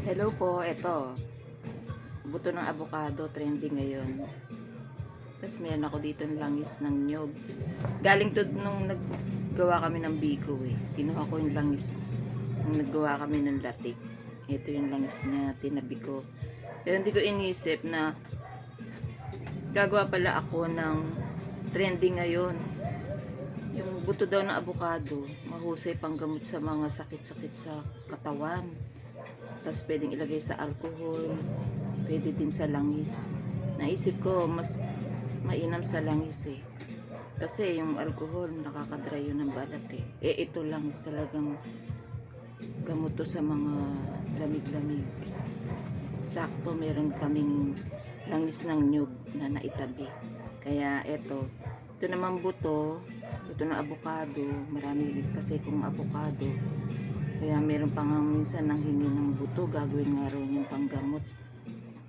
Hello po, eto. Buto ng avocado, trending ngayon. Tapos meron ako dito ng langis ng nyog. Galing to nung naggawa kami ng biko eh. Kinuha ko yung langis nung naggawa kami ng latik. Ito yung langis na tinabi ko. Pero hindi ko inisip na gagawa pala ako ng trending ngayon. Yung buto daw ng avocado, mahusay panggamot sa mga sakit-sakit sa katawan. Tapos pwedeng ilagay sa alcohol, pwede din sa langis. Naisip ko, mas mainam sa langis eh. Kasi yung alcohol, nakakadry yun ng balat eh. Ito langis talagang gamot to sa mga lamig-lamig. Sakto, meron kaming langis ng nyug na naitabi. Kaya ito naman buto ng avocado. Marami kasi kung avocado. Kaya meron pa nga minsan nang hingi ng buto, gagawin nga rin yung panggamot.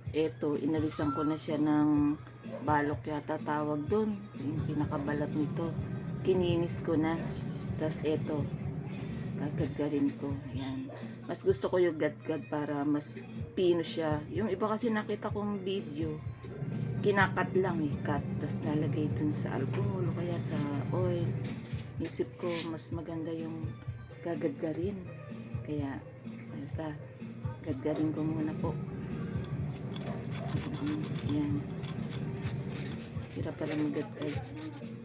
Ito, inalisan ko na siya ng balok yata tawag doon. Yung pinakabalat nito. Kininis ko na. Tapos ito, gagadgarin ko. Yan. Mas gusto ko yung gadgad para mas pino siya. Yung iba kasi nakita kong video, kinakat lang eh, cut. Tapos lalagay dun sa alcohol o kaya sa oil. Isip ko, mas maganda yung gagadgarin. Kaya, gadgarin ko muna po. Yan. Hirap pala magadgad.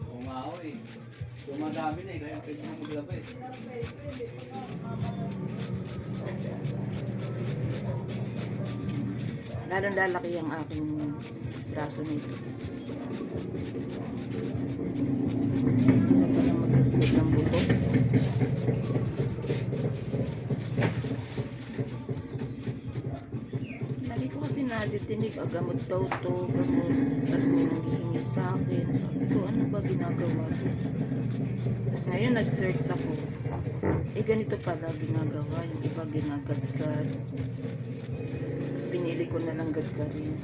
Oo nga ako eh. Dumadami na eh, kaya pwede na maglaba eh. Lalong lalaki ang aking braso nito. Hirap pala magadgad ng buto. Lagi ko kasi naditinig, gamot daw to, gamot. Tapos may nanghihingi sa akin. Sabi ko, ano ba ginagawa to? Tapos ngayon nag-search ako. Ganito pala ginagawa. Yung iba ginagadgad. Tapos pinili ko na lang gadgadin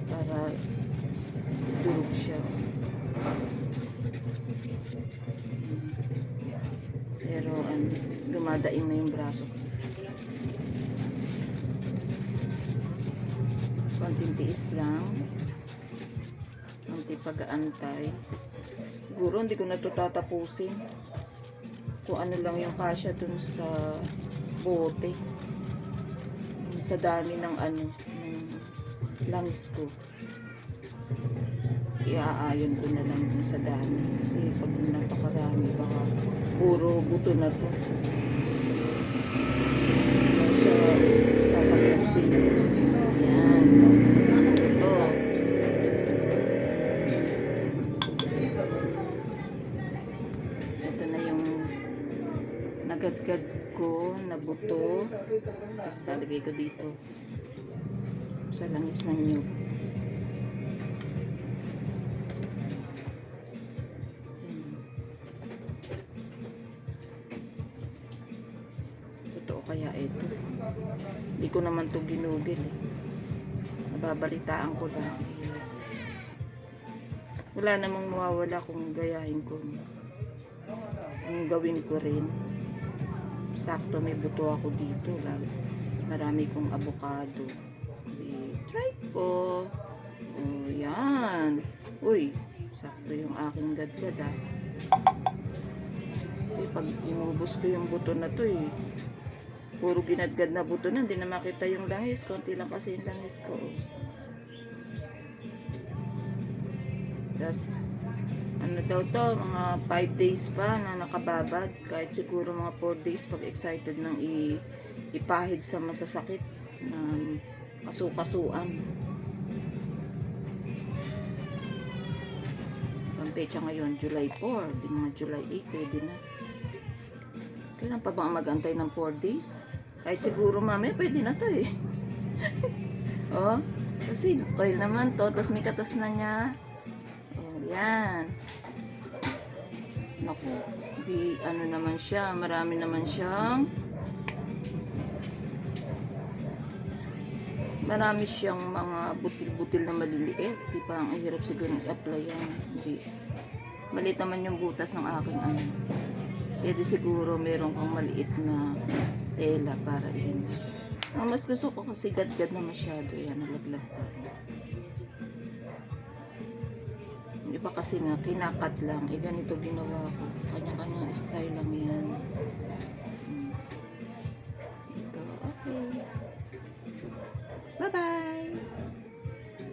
para durog siya. Pero dumadaing na yung braso ko. Konting tiis lang. Konting pag-aantay. Siguro hindi ko na ito tatapusin. Kung ano lang yung kasya dun sa bote. Sa dami ng ng langis ko. Iaayon ko na lang dun sa dami. Kasi pag napakarami, baka puro buto na to. Siya tatapusin. Yan. Kasi ito. Ito na yung nagadgad ko na buto. Tapos talagay ko dito sa langis ng nyug. Totoo kaya ito? Hindi ko naman to ginugil eh. Nababalitaan ko lang. Wala namang mawawala kung gayahin ko. Ang gawin ko rin. Sakto may buto ako dito. Marami kong avocado. Try ko. Oh, yan. Uy, sakto yung aking gadgad ah. Kasi pag inubos ko yung buto na to eh. Puro ginadgad na buto na. Hindi na makita yung langis. Konti lang kasi yung langis ko. Tapos, ano daw to, mga 5 days pa na nakababad. Kahit siguro mga 4 days pag excited nang ipahid sa masasakit na kasukasuan. Ang pecha ngayon, July 4. Di mga July 8, pwede na. Kailan pa ba mag-antay ng 4 days? Kahit siguro mamaya, pwede na to eh. Oh, kasi oil naman to. Tapos may katas na niya. Oh, yan. Naku, di ano naman siya, marami naman siyang mga butil-butil na maliliit. Di pa ang hirap siguro i-apply yan. Hindi. Maliit naman yung butas ng aking Pwede siguro meron kang maliit na tela para yun. Ang mas gusto ko kasi gad-gad na masyado. Yan, nalaglag pa. Yung iba kasi nga, kinakat lang. Eh, ganito ginawa ko. Kanya-kanyang style lang yan. Ito, okay. Bye-bye!